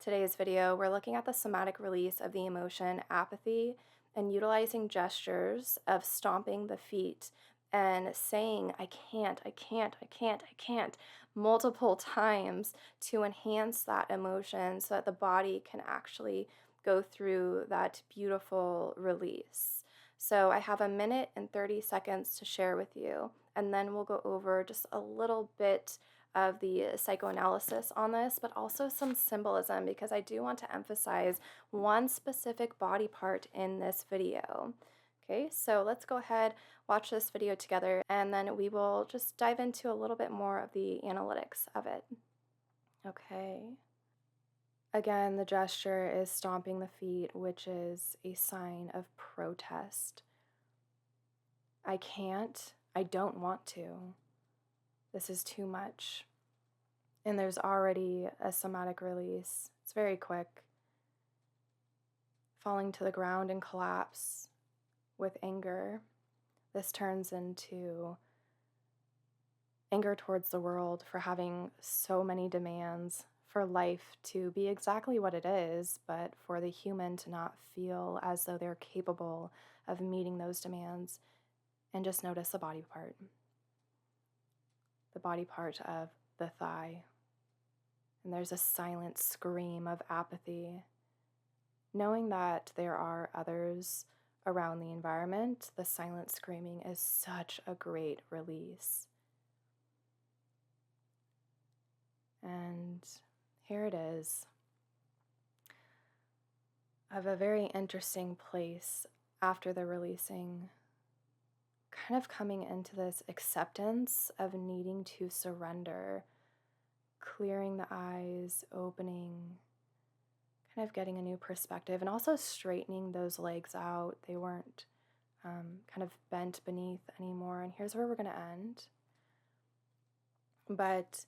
Today's video, we're looking at the somatic release of the emotion apathy and utilizing gestures of stomping the feet and saying, I can't, I can't, I can't, I can't, multiple times to enhance that emotion so that the body can actually go through that beautiful release. So I have a minute and 30 seconds to share with you, and then we'll go over just a little bit of the psychoanalysis on this, but also some symbolism because I do want to emphasize one specific body part in this video. Okay, so let's go ahead, watch this video together, and then we will just dive into a little bit more of the analytics of it. Okay. Again, the gesture is stomping the feet, which is a sign of protest. I can't, I don't want to. This is too much. And there's already a somatic release. It's very quick. Falling to the ground and collapse with anger. This turns into anger towards the world for having so many demands, for life to be exactly what it is, but for the human to not feel as though they're capable of meeting those demands. And just notice the body part of the thigh. And there's a silent scream of apathy. Knowing that there are others around the environment, the silent screaming is such a great release. And here it is, of a very interesting place after the releasing, kind of coming into this acceptance of needing to surrender, clearing the eyes, opening, kind of getting a new perspective, and also straightening those legs out. They weren't kind of bent beneath anymore. And here's where we're going to end. But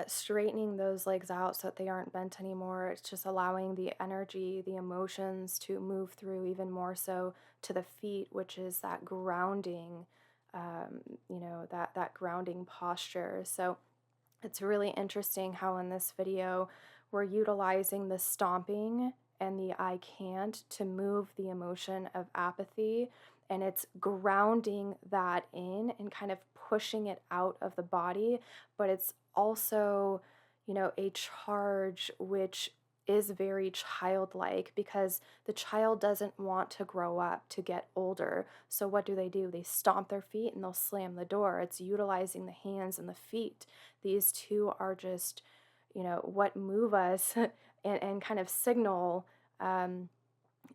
straightening those legs out so that they aren't bent anymore. It's just allowing the energy, the emotions to move through even more so to the feet, which is that grounding, that grounding posture. So it's really interesting how in this video we're utilizing the stomping and the I can't to move the emotion of apathy, and it's grounding that in and kind of pushing it out of the body, but it's also, a charge which is very childlike because the child doesn't want to grow up to get older. So what do? They stomp their feet and they'll slam the door. It's utilizing the hands and the feet. These two are just, what move us and kind of signal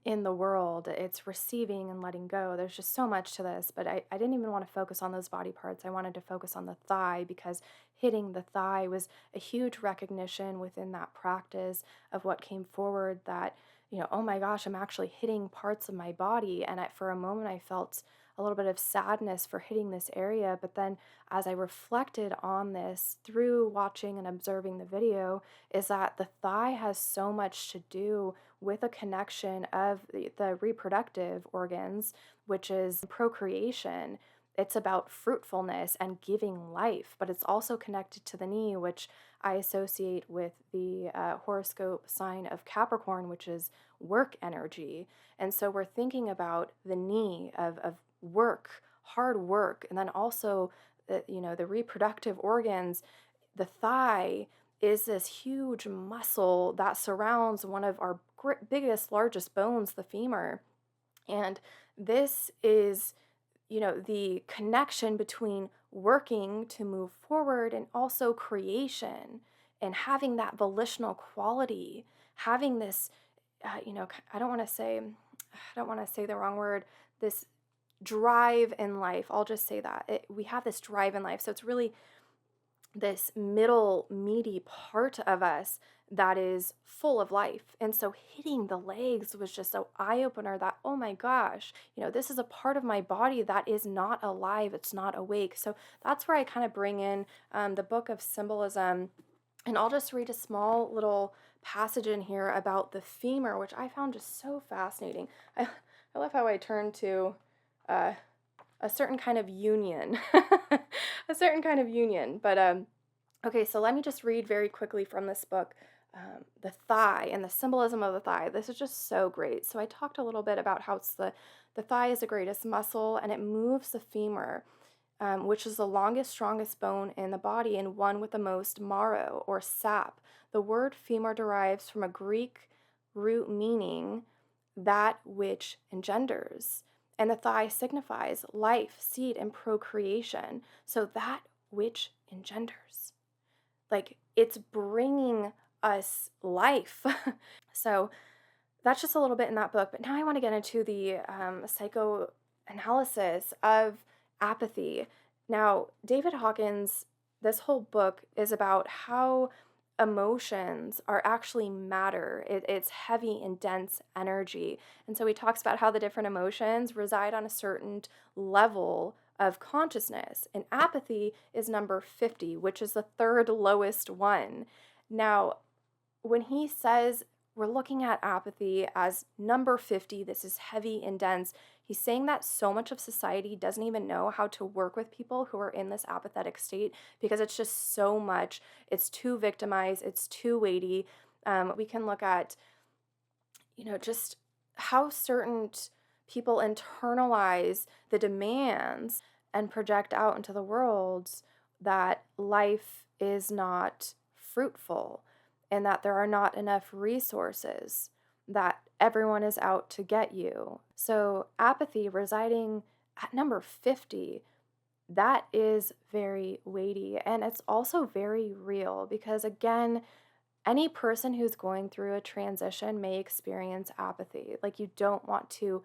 in the world. It's receiving and letting go. There's just so much to this, but I didn't even want to focus on those body parts. I wanted to focus on the thigh because hitting the thigh was a huge recognition within that practice of what came forward that, oh my gosh, I'm actually hitting parts of my body. And for a moment, I felt a little bit of sadness for hitting this area. But then as I reflected on this through watching and observing the video, is that the thigh has so much to do with a connection of the reproductive organs, which is procreation. It's about fruitfulness and giving life, but it's also connected to the knee, which I associate with the horoscope sign of Capricorn, which is work energy. And so we're thinking about the knee of work, hard work, and then also the reproductive organs. The thigh is this huge muscle that surrounds one of our biggest, largest bones, the femur. And this is, the connection between working to move forward and also creation and having that volitional quality, having this, I don't want to say the wrong word, this drive in life. I'll just say that. We have this drive in life. So it's really this middle meaty part of us that is full of life. And so hitting the legs was just an eye-opener that, oh my gosh, this is a part of my body that is not alive, it's not awake. So that's where I kind of bring in the book of symbolism. And I'll just read a small little passage in here about the femur, which I found just so fascinating. I love how I turn to a certain kind of union, a certain kind of union. But okay, so let me just read very quickly from this book. the thigh and the symbolism of the thigh. This is just so great. So I talked a little bit about how it's the thigh is the greatest muscle, and it moves the femur, which is the longest, strongest bone in the body and one with the most marrow or sap. The word femur derives from a Greek root meaning that which engenders. And the thigh signifies life, seed, and procreation. So that which engenders. Like it's bringing us life. So that's just a little bit in that book. But now I want to get into the psychoanalysis of apathy. Now, David Hawkins, this whole book is about how emotions are actually matter. It's heavy and dense energy. And so he talks about how the different emotions reside on a certain level of consciousness. And apathy is number 50, which is the third lowest one. Now, when he says we're looking at apathy as number 50, this is heavy and dense, he's saying that so much of society doesn't even know how to work with people who are in this apathetic state because it's just so much. It's too victimized, it's too weighty. We can look at, just how certain people internalize the demands and project out into the world that life is not fruitful and that there are not enough resources, that everyone is out to get you. So apathy residing at number 50, that is very weighty, and it's also very real because, again, any person who's going through a transition may experience apathy. Like, you don't want to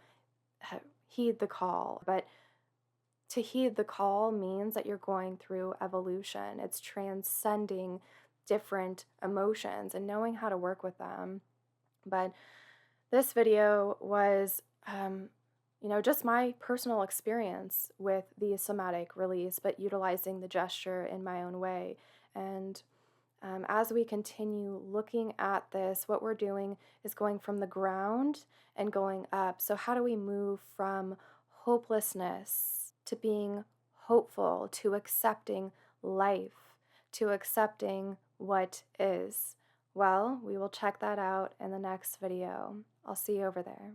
heed the call, but to heed the call means that you're going through evolution. It's transcending different emotions and knowing how to work with them. But this video was, just my personal experience with the somatic release, but utilizing the gesture in my own way. And as we continue looking at this, what we're doing is going from the ground and going up. So how do we move from hopelessness to being hopeful, to accepting life, to accepting what is? Well, we will check that out in the next video. I'll see you over there.